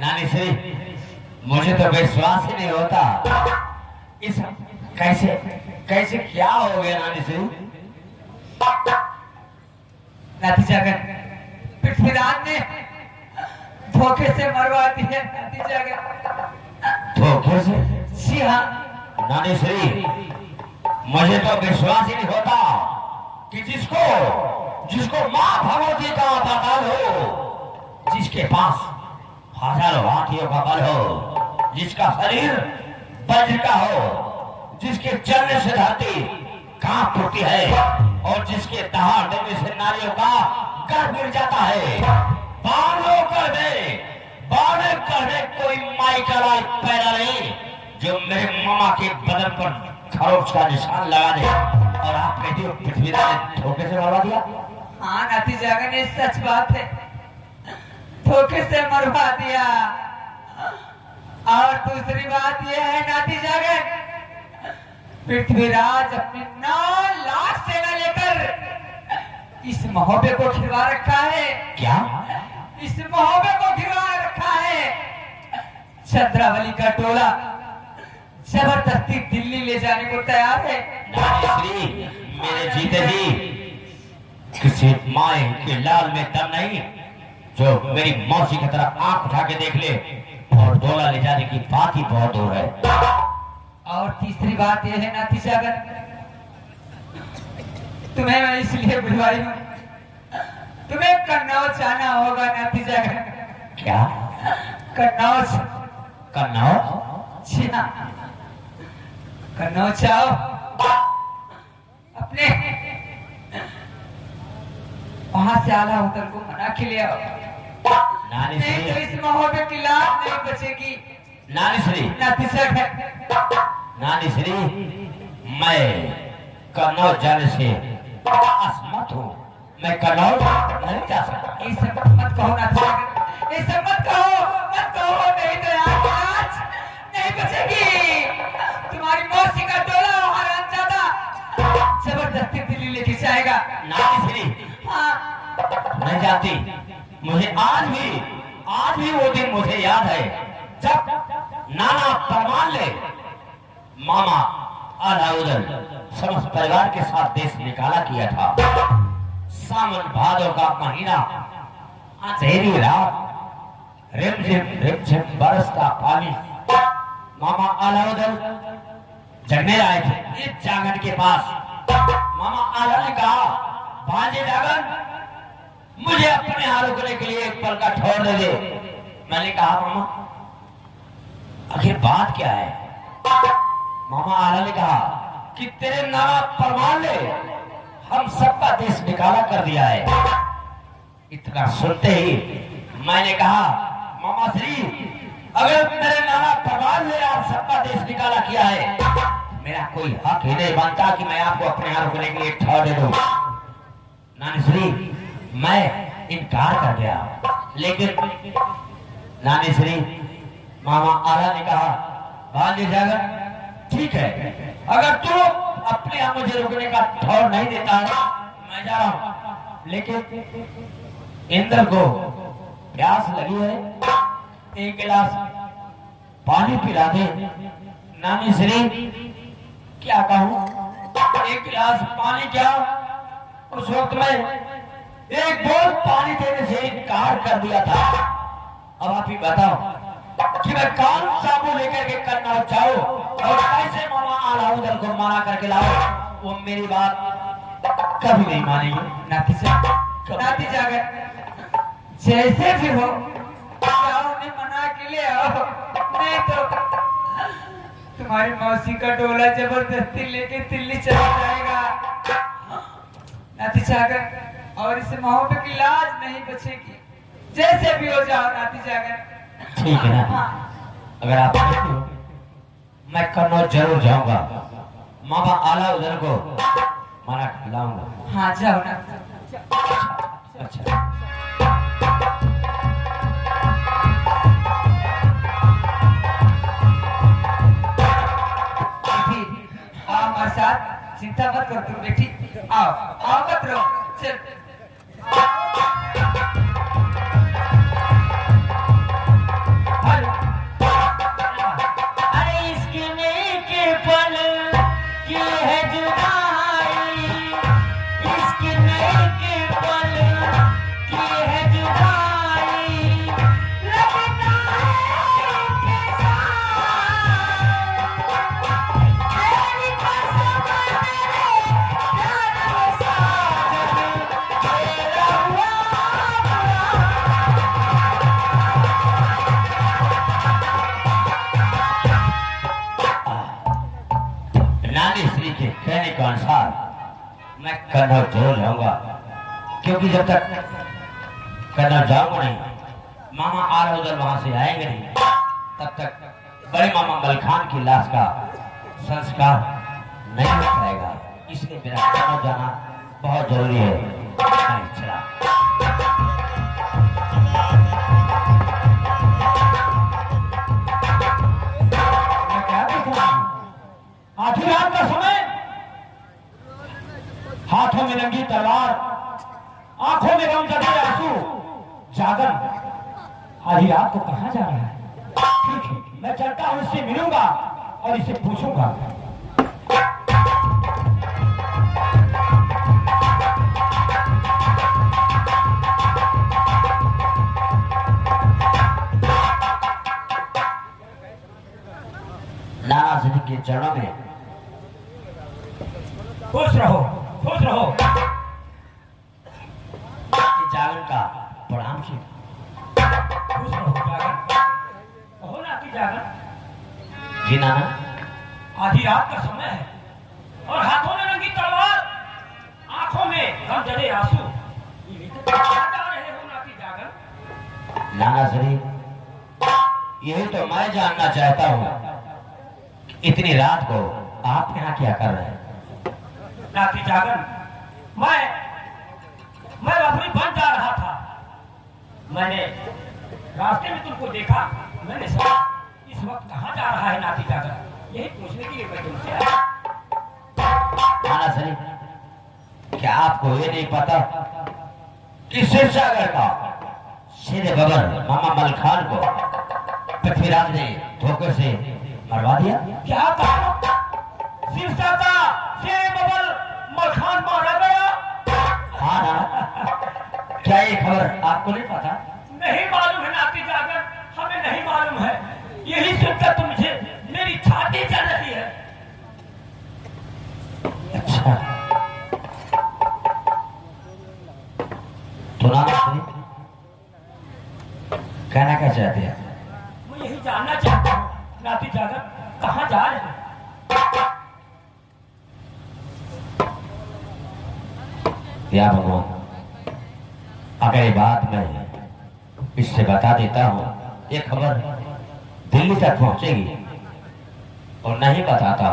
नानी श्री, मुझे तो विश्वास ही नहीं होता। इस कैसे कैसे क्या हो गया नानी श्री? नतीजा पृथ्वीराज ने धोखे से मरवा दिया। नतीजा धोखे से? जी हाँ नानी श्री, मुझे तो विश्वास ही नहीं होता कि जिसको माँ भगवती का पाताल हो, जिसके पास हजारों हाथियों का बल हो, जिसका शरीर वज्र का हो, जिसके चलने से धरती कांप उठती है और जिसके दहाड़ देने से नारियों का गर्भ गिर जाता है, बाणों कर दे कोई माई का लाल पैदा नहीं जो मेरे मामा के बदन पर खरोच का निशान लगा दे। और आप कहते हो पृथ्वीराज ने धोखे से मरवा दिया? हाँ नतीजा ने सच बात है, धोखे से मरवा दिया। और दूसरी बात यह है नतीजा पृथ्वीराज अपनी 9 लाख सेना लेकर इस महोबे को घिरवा रखा है। क्या? इस महोबे को घिरवा रखा है। चंद्रावली का टोला जबरदस्ती दिल्ली ले जाने को तैयार है। श्री, मेरे जीते जी किसी माए के लाल में दम नहीं जो मेरी मौसी की तरफ आंख उठा के देख ले, और डोला ले जाने की बात ही बहुत दूर है। और तीसरी बात यह है नतीजा, तुम्हें मैं इसलिए बुलवाई हूँ, तुम्हें कन्नौज जाना होगा। नतीजा क्या? कन्नौज? कन्नौज? जी हाँ, कन्नौज जाओ, अपने वहां से आला होटल को मना के ले आओ। नहीं तो इस महोबे की लाश नहीं बचेगी। नानी श्री, नानी श्री, मैं कन्नौज जाने से असमर्थ हूँ। मैं कन्नौज नहीं जा सकता। ये सब मत कहो नतीजा, ये सब मत कहो, नहीं तो आज नहीं बचेगी। तुम्हारी मौसी का टोला हरामजादा जबरदस्ती दिल्ली लेके जाएगा। नानी श्री, हाँ नहीं जाती। मुझे आज भी वो दिन मुझे याद है जब नाना परमान ले मामा अलाउद्दीन समस्त परिवार के साथ देश निकाला किया था। सावन भादों का महीना, अंधेरी रात, रिमझिम बरसता पानी। मामा अलाउद्दीन जगने आए थे इस जागन के पास। मामा आला ने कहा, भांजे जागन, मुझे अपने यहाँ रुकने के लिए एक पल का ठहर दे दे। मैंने कहा, मामा आखिर बात क्या है? मामा आला ने कहा कि तेरे नाना परमान ने हम सबका देश निकाला कर दिया है। इतना सुनते ही मैंने कहा, मामा श्री, अगर मेरे नाना परमान ने आप सबका देश निकाला किया है, मेरा कोई हक ही नहीं बनता कि मैं आपको अपने यहाँ रुकने के लिए ठहर दे दूं। नानी श्री, मैं इनकार कर गया, लेकिन नानी श्री, मामा आला ने कहा, भांजे जागर, ठीक है, अगर तू अपने यहाँ मुझे रुकने का ठहर नहीं देता है, मैं जा रहा हूं। लेकिन इंद्र को प्यास लगी है, एक गिलास पानी पिला दे। नानी श्री, क्या कहूं, एक गिलास पानी क्या? उस वक्त में एक बोल पानी देने से इनकार कर दिया था। अब आप ही बताओ कि मैं कौन सा मुंह लेकर के कन्नौज जाऊं और कैसे मामा अलाउद्दीन को मना करके लाओ? वो मेरी बात कभी नहीं मानेंगे। नतीजा जैसे भी हो, उन्हें मना के ले आओ, नहीं तो तुम्हारी मौसी का डोला जबरदस्ती लेके दिल्ली चला जाएगा। नतीजा और इस महोबे की लाज नहीं बचेगी। जैसे भी हो जाओ नतीजा। ठीक है ना? अगर आप कहते हो, मैं कन्नौज जरूर जाऊंगा, मामा अलाउद्दीन को मना कर लाऊंगा। हाँ जाओ ना। अच्छा, हमारे साथ चिंता मत करो तुम बेटी, आओ मत रहो, चल। कन्नौज जरूर जाऊंगा, क्योंकि जब तक कन्नौज जाऊंगा नहीं, मामा आला उधर वहां से आएंगे नहीं, तब तक बड़े मामा मलखान की लाश का संस्कार नहीं हो पाएगा। इसलिए मेरा कन्नौज जाना बहुत जरूरी है। चला आधी रात का समय, हाथों में नंगी तलवार, आंखों में गमजदे आंसू, जागन। आधी रात को कहां जा रहा है? ठीक है, मैं चलता हूं, इससे मिलूंगा और इसे पूछूंगा। नाना सिंह के चरणों में खुश रहो, खुश रहो। जागरण का प्रणाम से खुश रहो। जागरण कहो ना कि जागरण। जी नाना, आधी रात का समय है और हाथों में रंगी तलवार, आंखों में गमजदे आंसू, कहां जा रहे हो नाती जागरण? नाना श्री, यही तो मैं जानना चाहता हूँ, इतनी रात को आप यहाँ क्या कर रहे हैं? नाती जागरण, मैं अपनी बन जा रहा था। मैंने रास्ते में तुमको देखा, मैंने सोचा इस वक्त कहाँ जा रहा है नाती जागरण, यही पूछने के लिए मैं तुमसे आया। नाना श्री, क्या आपको ये नहीं पता कि शिवसागर का सीधे बबर मामा मलखान को पृथ्वीराज ने धोखे से मरवा दिया? क्या कहा? शिवसागर से बबर मलखान मारा गया? हाँ ना, क्या ये खबर आपको नहीं पता? नहीं मालूम है नाती जागरण, हमें नहीं मालूम है। यही सुनकर तो मुझे मेरी छाती चल रही है। अच्छा, तो नाना श्री, कहना क्या चाहते हैं? मैं यही जानना चाहता हूँ नाती जागरण, कहाँ जा रहे हैं? या भगवान, अगर ये बात मैं इससे बता देता हूँ, ये खबर दिल्ली तक पहुंचेगी, और नहीं बताता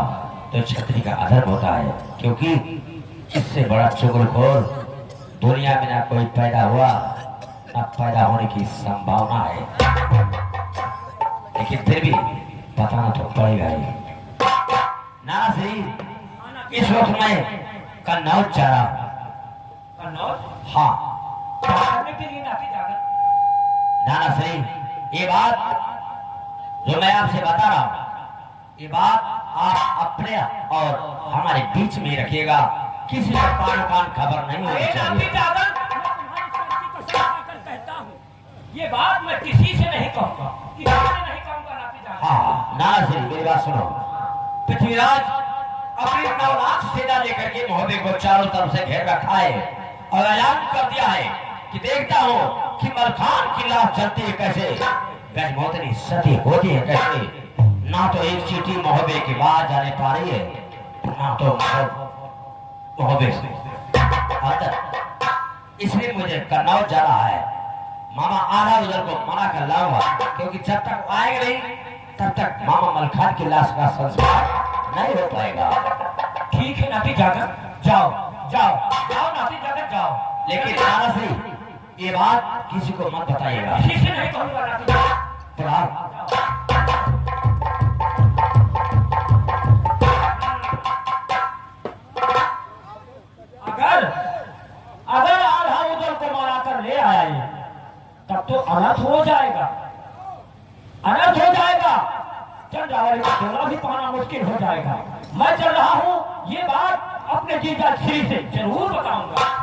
तो छतरी का अधर्म होता है, क्योंकि इससे बड़ा चुगलखोर दुनिया में ना कोई पैदा हुआ, ना पैदा होने की संभावना है। लेकिन फिर भी बताना तो पड़ेगा ही। नाना श्री, इस वक्त मैं कन्नौज जा रहा हूं। कन्नौज? हाँ। क्या करने के लिए नाती जागरण? नाना श्री, ये बात जो मैं आपसे बता रहा हूँ, ये बात आप अपने और हमारे बीच में रखिएगा, किसी को कान खबर नहीं होनी चाहिए। नाती जागरण, मैं तुम्हारी शक्ति को समझाकर कहता हूँ, ये बात मैं किसी से नहीं कहूँगा, किसी से नहीं कहूँगा नाती जागरण। हाँ, नाना श्री, मेरी बात सुनो। पृथ्वीराज अपनी 9 लाख सेना लेकर के मोहब्बे को चारों तरफ से घेर रखा है और ऐलान कर दिया है कि देखता हूँ कि मलखान की लाश चलती है कैसे, गजमोतनी सती होती है कैसे। ना तो एक चीटी मोहब्बे की बात जाने पा रही है, ना तो मोहब्बे से अंदर। इसलिए मुझे कन्नौज जा रहा है। मामा आधा उधर को मना कर लाऊंगा, क्योंकि जब तक आएंगे नहीं तब तक मामा मलखान की लाश का संस्कार नहीं हो पाएगा। ठीक है नाती जागरण, जाओ जाओ जाओ नाती जागरण, जाओ। लेकिन नाना श्री, ये बात किसी को मत बताइएगा। किसी से नहीं कहूंगा नाती जागरण। अगर आधा उधर को मारा कर ले आया ये, तब तो अनर्थ हो जाएगा, अनर्थ हो जाएगा। चंद्रावली का डोला भी पाना मुश्किल हो जाएगा। मैं चल रहा हूँ, ये बात अपने जीजा श्री से जरूर बताऊंगा।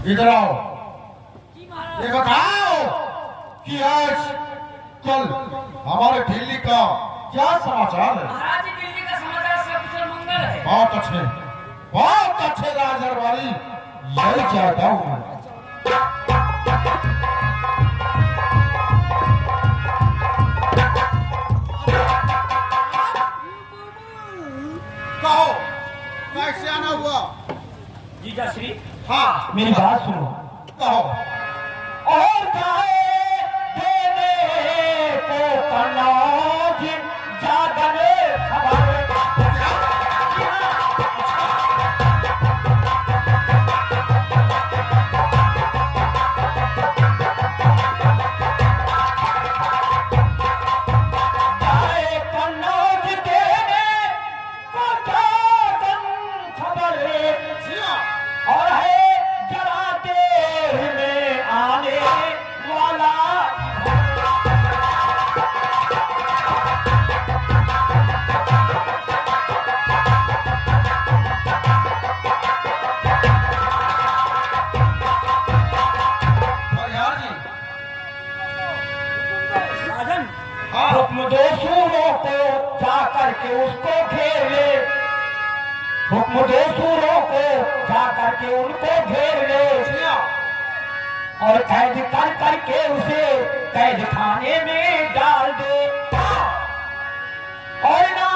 इधर आओ, ये बताओ कि आज कल हमारे दिल्ली का क्या समाचार है? महाराज, दिल्ली का समाचार सब कुशल मंगल है। बहुत अच्छे राज दरबारी। यही चाहता हूँ मैं। कहो कैसे आना हुआ? जीजा श्री हाँ मेरी बात सुनो। कहो। और चाहे देने को कनौज जागन खबर चाहे कनौज देने को जागन खबर और है जरा देर में आने वाला यार जी राजन हाँ। हुक्म दो सूरों को जाकर के उसको घेर ले। हुक्म दो सूरों को जाकर के उनको घेर ले और कैद कर करके उसे कैद खाने में डाल दे और ना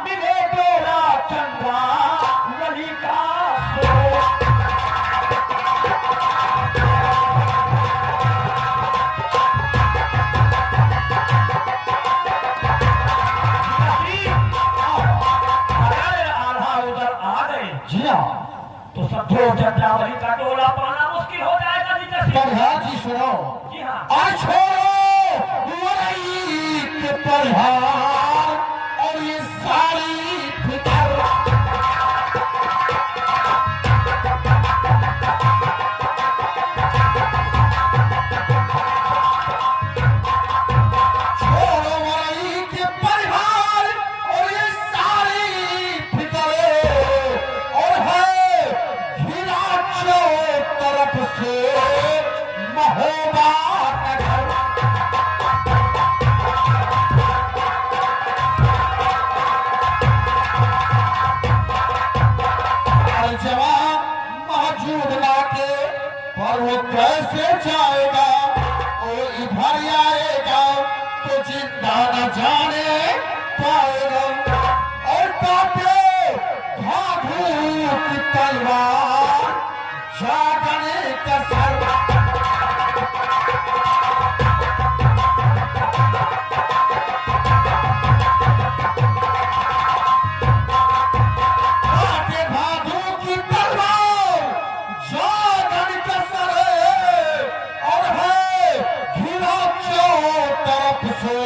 मिले डोला चंद्रा ललिका सो। आधा उधर आ गए जी हाँ। तो समझो चंद्रावली का डोला पाना मुश्किल हो जाएगा जीजा श्री। प्रधान जी सुनो। जी हाँ और छोड़ो वही के प्रधान और ये सारी फिक्र। छोड़ो वही के प्रधान और ये सारी फिक्र और है घिरा चौक तरफ से महोबा नगर। और जवान मौजूद लाके पर वो कैसे जाएगा? वो इधर आएगा तो जिंदा न जाने पाएगा। और काटे भागू की तलवार जागने का सर। काटे भागू की तलवार जागन का सर और है घिरा चौक तरफ से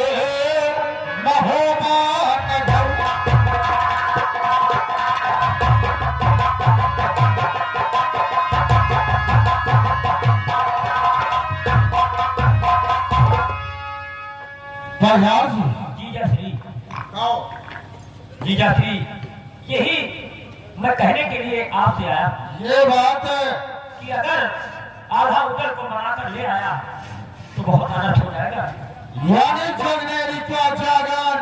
महोबा नगर। प्रधान जी जीजा श्री कहो। जीजा श्री यही मैं कहने के लिए आपसे आया ये बात है कि अगर आधा उधर को बनाकर ले आया तो बहुत आनंद हो जाएगा। यानी जगनेरी का जागरण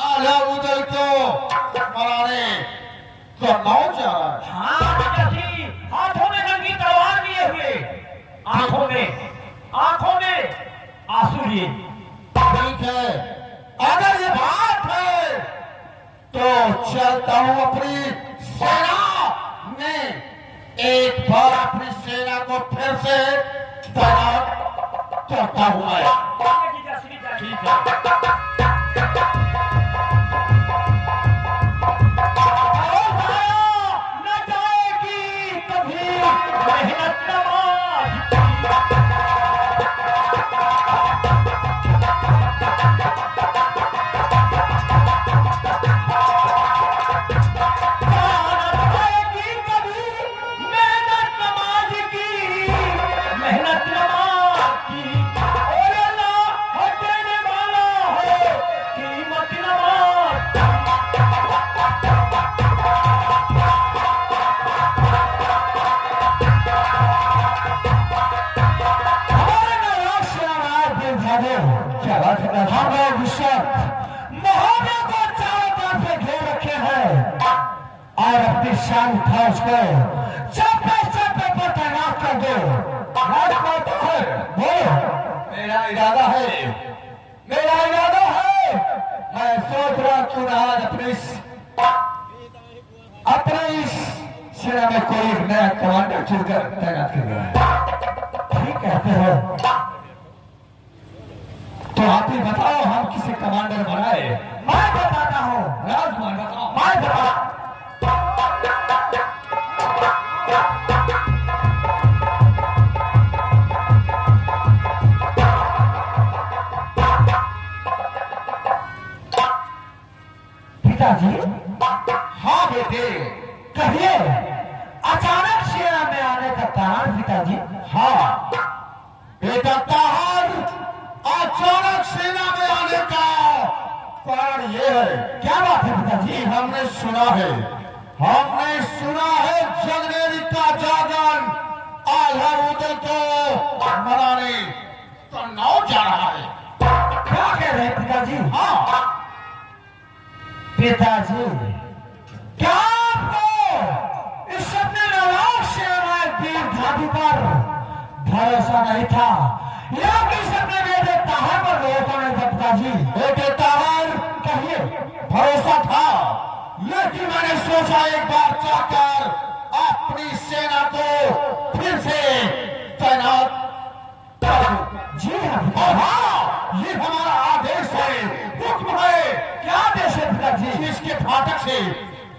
आधा उदल को मनाने का नाव जा रहा है। हाँ जीजा श्री हाथों में रंगी तलवार लिए हुए आंखों में आंसू लिए। ठीक है अगर ये बात है तो चलता हूँ अपनी सेना में। एक बार अपनी सेना को फिर से तैनात करता हूँ मैं। जीजा श्री ठीक है। न जाएगी कभी मेहनत नवाज मेहनत नवाज की और अल्लाह देने वाला है कीमत नवाज। हमारे नवाब शहनाज दिल भागे क्या बात है। हमारे विश्व मोहब्बत को चारों तरफ से घेर रखे हैं और अपनी शान फौज को चप्पे पर तैनात कर दो। राजमाता है, बोलो। मेरा इरादा है, मेरा इरादा है। मैं सोच रहा क्यों ना आज अपने इस सेना में कोई एक नया कमांडर चुनकर तैनात कर रहा है। ठीक कहते हो, तो आप ही बताओ हम किसे कमांडर बनाए। मैं बताता हूँ। राजकुमार बताओ। मैं बताता। पिताजी। हाँ बेटे, कहिए। अचानक सेना में आने का कारण पिताजी? हाँ बेटा, कारण अचानक सेना में आने का कारण ये है। क्या बात है पिताजी? हमने सुना है जगनेरी का जागरण आल्हा उदय को मनाने तन्नाव जा रहा है। क्या कह रहे हैं पिताजी? हाँ पिताजी, क्या आपको इस अपने नवाब से हमारे वीर धातु पर भरोसा नहीं था, या किस अपने बेटे ताहर पर भरोसा नहीं था? पिताजी, बेटे ताहर कहिए। भरोसा था, लेकिन मैंने सोचा एक बार जाकर अपनी सेना को फिर से तैनात कर दूं। जी हाँ, ये हमारा आदेश है, हुक्म है। क्या आदेश है पिताजी?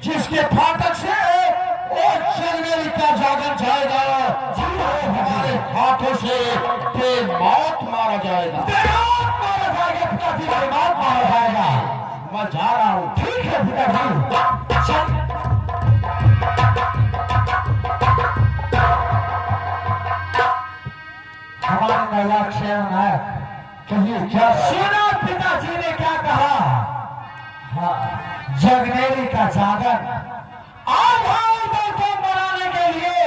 जिसके फाटक से वो जगनेरी का जागरण जाएगा, हमारे हाथों से मौत मारा जाएगा। मारा जाएगा पिताजी, मौत मारा जाएगा। मैं जा रहा हूँ। ठीक है पिताजी, चल। हमारे नवाब सेनानायक कहिए क्या? सुनो पिताजी ने क्या कहा? हाँ, जगनेरी का जागरण आल्हा उदय को मनाने के लिए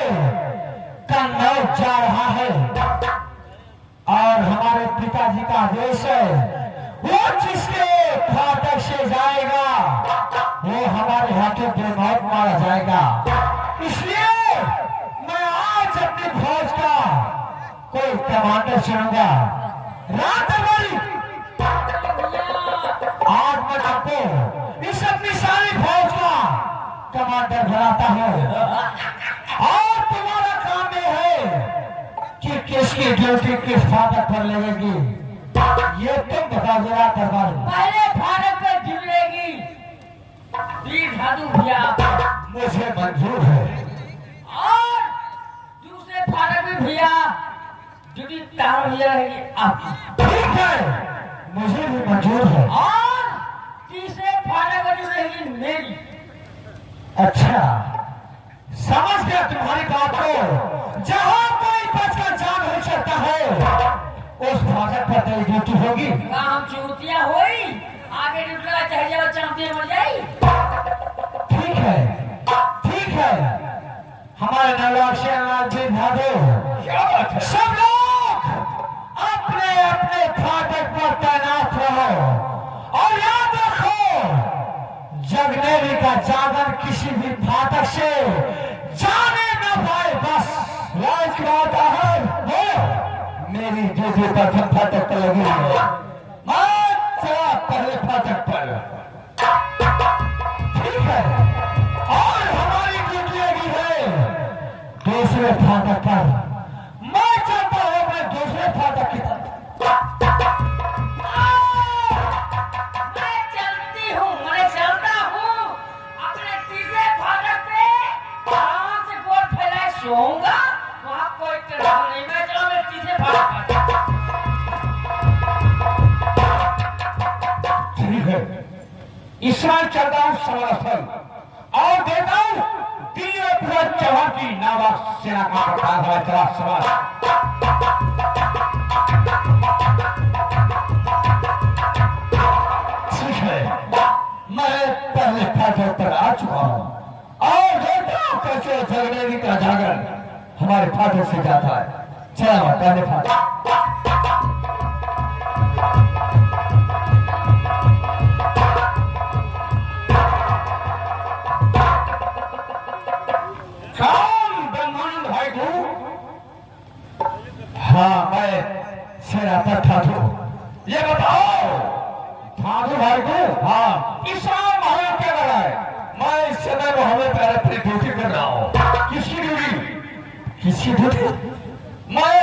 कन्नौज जा रहा है, और हमारे पिताजी का आदेश है वो जिसके फाटक से जाएगा वो हमारे हाथों पे मौत मारा जाएगा। इसलिए मैं आज अपनी फौज का कोई कमांडर चुनूंगा। रात आज मैं आपको इस अपनी सारी फौज का कमांडर बनाता हूँ, और तुम्हारा काम ये है कि किसकी ड्यूटी किस फाटक पर लगेगी, ये तुम बताओ जरा दरबार। पहले फाटक पे जुड़ेगी वीर धातु भैया, मुझे मंजूर है। और दूसरे फाटक में भैया जुड़ी तार भैया रहेगी आपकी। ठीक है, मुझे भी मंजूर है। और तीसरे फाटक में जो रहेगी मेरी। अच्छा, समझ गया तुम्हारी बात को। जहाँ कोई बचकर जा नहीं सकता है उस फाटक पर तेरी ड्यूटी होगी। काम चूतिया होई, आगे ड्यूटी चाहे जाओ, चांदी मर जाई। ठीक है, ठीक है। हमारे नवाब सेनानायक वीर धातु, क्या बात है? सब लोग अपने अपने फाटक पर तैनात रहो, और याद रखो जगनेरी का जागरण किसी भी फाटक से जाने न पाए। बस राजकुमार ताहर, मेरी ड्यूटी प्रथम फाटक पर लगी है। मैं चला पहले फाटक पर। ठीक है, और हमारी ड्यूटी लगी है दूसरे फाटक पर। मैं चाहता हूँ मैं दूसरे फाटक की तरफ। मैं चलती हूँ, मैं चलता हूँ अपने तीसरे फाटक पे आराम से गोद फैलाए सोऊंगा। वहाँ कोई टेंशन नहीं, मैं चला मैं तीसरे फाटक पर। ठीक है, इस समय चलता हूँ समर स्थल, और देता हूँ दिल्ली में पूरा चौहान की नावाब सेना का प्रधान है तेरा सवाल। ठीक है, मैं पहले फाटक पर आ चुका हूँ, और देखता हूँ कैसे जगनेरी का जागरण हमारे फाटक से जाता है। चला मैं पहले फाटक। ब्रह्मानंद भाई को था ठाकुर, ये बताओ ठाकुर भाई को, हाँ किसान भाई क्या कर रहा है? मैं इस समय मोहम्मद पर अपनी ड्यूटी कर रहा हूँ। किसकी ड्यूटी? किसकी ड्यूटी? मैं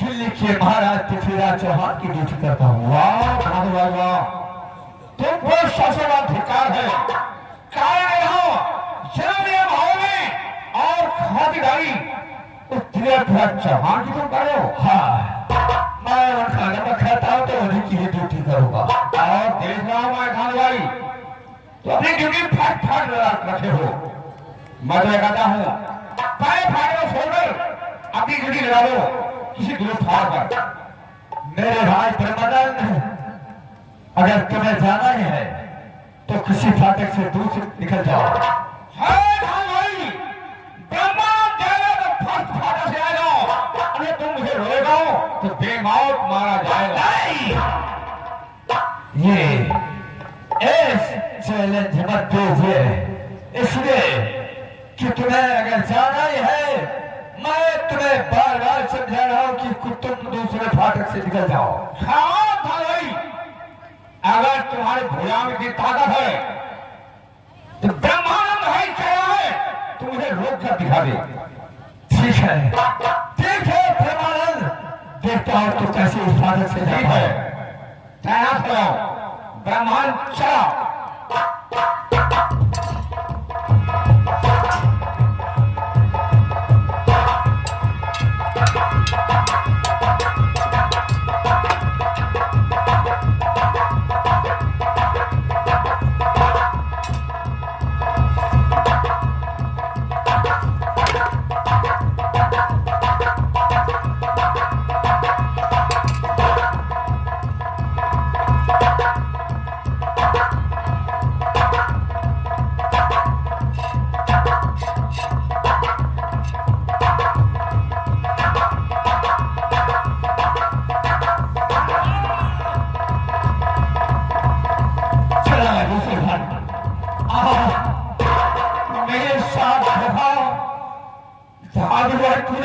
दिल्ली के महाराज पृथ्वीराज चौहान की ड्यूटी करता हूँ। वाह ठाकुर भाई वाह, तुम कोई सबसे बड़ा धिक्कार है। कारण यहाँ जन्म भाव में और खातिरदारी पृथ्वीराज चौहान की तुम करो। हाँ मैं उनका नमक खाता हूँ तो उन्हीं की ड्यूटी करूंगा। और देख रहा हूँ मैं खान भाई तो अपनी ड्यूटी फाट फाट रखे हो। मैं तो कहता हूँ पैर फाड़े छोड़कर अपनी ड्यूटी लगा लो किसी दूर फाड़ पर। मेरे भाई प्रमदन, अगर तुम्हें जाना ही है तो किसी फाटक से दूर से निकल जाओ। है खान भाई, ब्रह्मा जाएगा तो फर्स्ट फाटक से आ जाओ। अरे तुम मुझे रोएगा तो बेमौत मारा जाएगा। ये चैलेंज मत दीजिए, इसलिए कि तुम्हें अगर जाना ही है, मैं तुम्हें बार बार समझा रहा हूं कि तुम दूसरे फाटक से निकल जाओ। हाँ भाई, अगर तुम्हारे भुजा में की ताकत है तो ब्रह्मानंद है क्या है, तुम मुझे रोक कर दिखा दे। ठीक है ब्रह्मानंद, देखता हूं तो कैसे इस फाटक से जाता है। तैनात करो, ब्रह्मांड चला।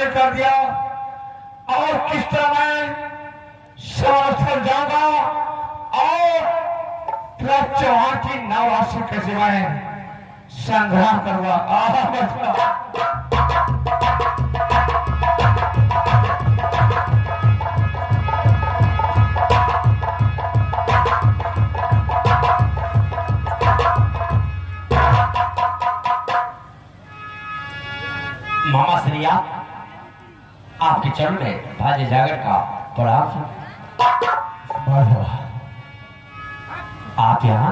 कर दिया और किस तरह मैं समर्थन जाऊंगा और चौहान की नवासी के सिवाय संग्राम करूंगा। मामा श्रीया, आपके चरण में भाजे जागर का प्रणाम। आप यहाँ?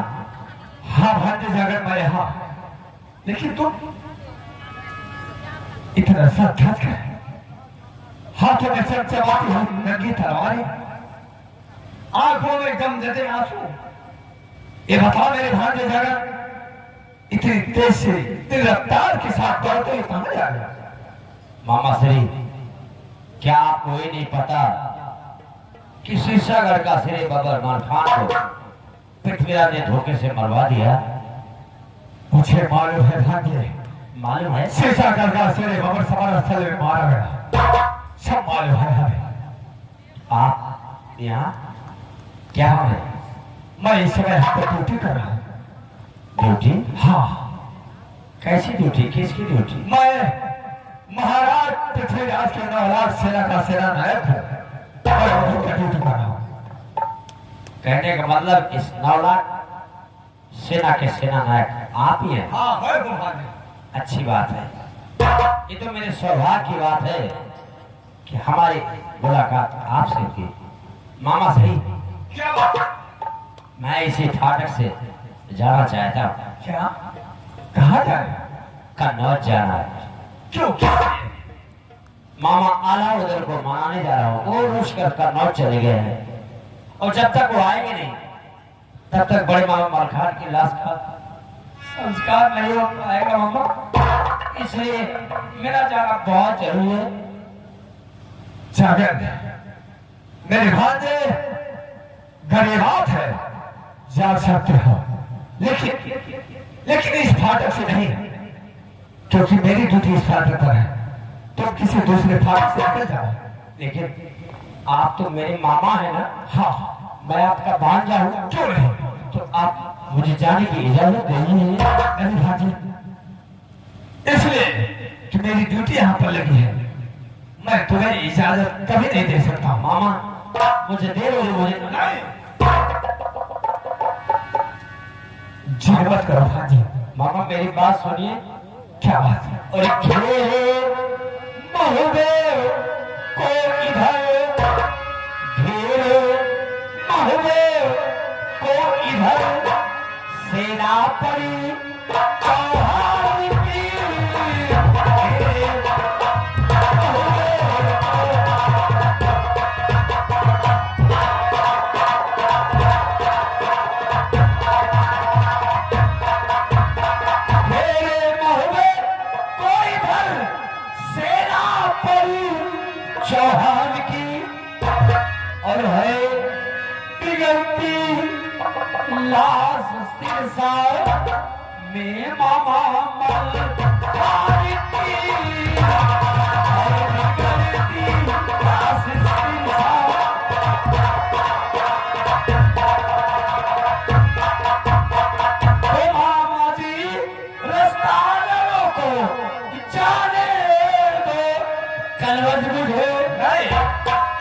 हाँ भाजे जागर मैं यहाँ, लेकिन तुम इतना सा थक गए, हाथों में चमचमाती हुई नंगी तलवारें, आंखों में गमगदे आंसू। ये बताओ मेरे भाजे जागर, इतनी तेज से इतनी रफ्तार के साथ दौड़ते हुए कहां जा रहे? मामा श्री, क्या आपको ये नहीं पता कि शीशागढ़ का सिरे बबर मालखान को पृथ्वीराज ने धोखे से मरवा दिया? मुझे मालूम है भाग्य, मालूम है? शीशागढ़ का सिरे बबर समारा स्थल में मारा गया, सब मालूम है हमें। आप यहाँ क्या है? मैं इस समय ड्यूटी कर रहा हूँ। ड्यूटी? हाँ। कैसी ड्यूटी? किसकी ड्यूटी? मैं महाराज पृथ्वीराज के 9 लाख सेना का सेनानायक हूँ और उनकी ड्यूटी कर रहा हूँ। कहने का मतलब इस 9 लाख सेना के सेनानायक आप ही हैं? हाँ, मैं अच्छी बात है। ये तो मेरे सौभाग्य की बात है कि हमारी मुलाकात आपसे हुई। मामा सही, क्या बात? मैं इसी फाटक से जाना चाहता हूँ। क्या? कहाँ जाए? कन्नौज जाना है। क्यों? मामा अलाउद्दीन को मनाने जा रहा हूँ। वो रुस कर कन्नौज चले गए हैं और जब तक वो आएंगे नहीं तब तक बड़े मामा मलखान की लाश का संस्कार नहीं हो पाएगा मामा, इसलिए मेरा जाना बहुत जरूरी है। जागर, मेरे भांजे गरीबात है, जा सकते हो, लेकिन इस फाटक से नहीं, क्योंकि मेरी ड्यूटी इस फाटक पर है। तुम किसी दूसरे फाटक से निकल जाओ। लेकिन आप तो मेरे मामा है ना। हाँ, मैं आपका भांजा हूँ। क्यों नहीं? तो आप मुझे जाने की इजाजत देंगे? अरे भाजी, इसलिए कि मेरी ड्यूटी यहाँ पर लगी है, मैं तुम्हें इजाजत कभी नहीं दे सकता। मामा मुझे दे दो, मुझे नहीं, जिद मत करो भाजी। मामा मेरी बात सुनिए। क्या बात है? और घेरे महुबे को इधर, घेरे महुबे को इधर, सेना पड़ी चौहान की। घेरे महुबे चौहान की, और है बिगड़ती लाश सिरसा में मामा मल्हार की। है बिगड़ती लाश सिरसा। तो मामा जी रास्ता न रोको, जाने दो कलवज बुझे नहीं,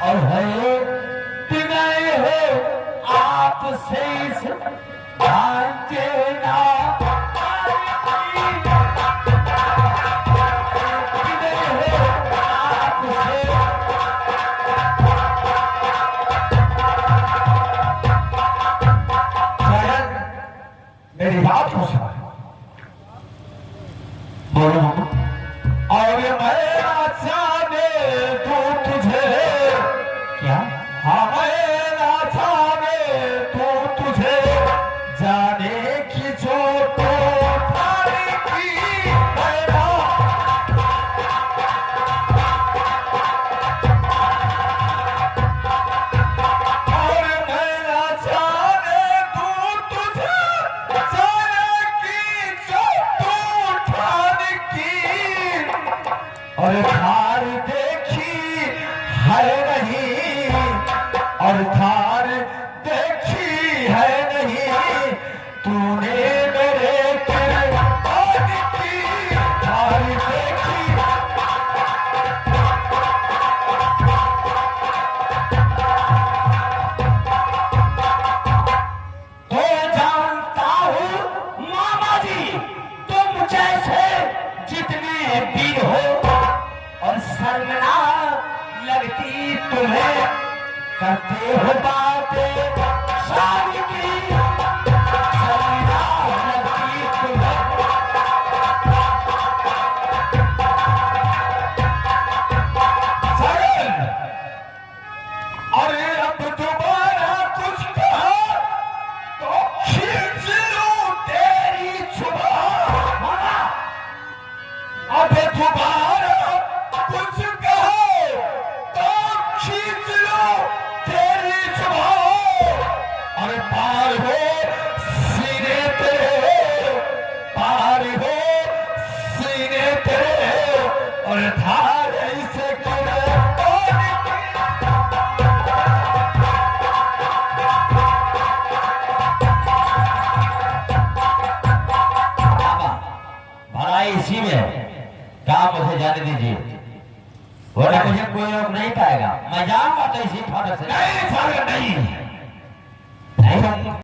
और है बिनाए हो आपसे इस भांजे ना। बिनाए हो आपसे। मेरी बात को सुनो। बोलो मामा। और मैं जाने दूं तुझे, क्या? हाँ मैं जाने दूं तुझे, जाने की जो तो थारी की है ना। और मैं जाने दूं तुझे, जाने की जो तो थारी की। और थार देखी है नहीं, और थार देखी है नहीं, तूने मेरे किरदार की थार देखी। तो जानता हूँ मामा जी, तुम जैसे जितने वीर हो, और शर्मना लगती तुम्हें, करते हो बातें शान की। शर्मना लगती तुम्हें। सागर, अरे अब दोबारा कुछ कहा तो खींच लूं तेरी जुबान। मामा अब दोबारा कुछ कहो तो खींच लो तेरी जुबान। अरे पार हो सीने तेरे, पार हो सीने तेरे, और धार इसे करे मामा, भलाई इसी में है। काम मुझे जाने दीजिए, वरना मुझे कोई रोक नहीं पाएगा। मैं जाऊंगा तो इसी फाटक से। नहीं, सागर नहीं।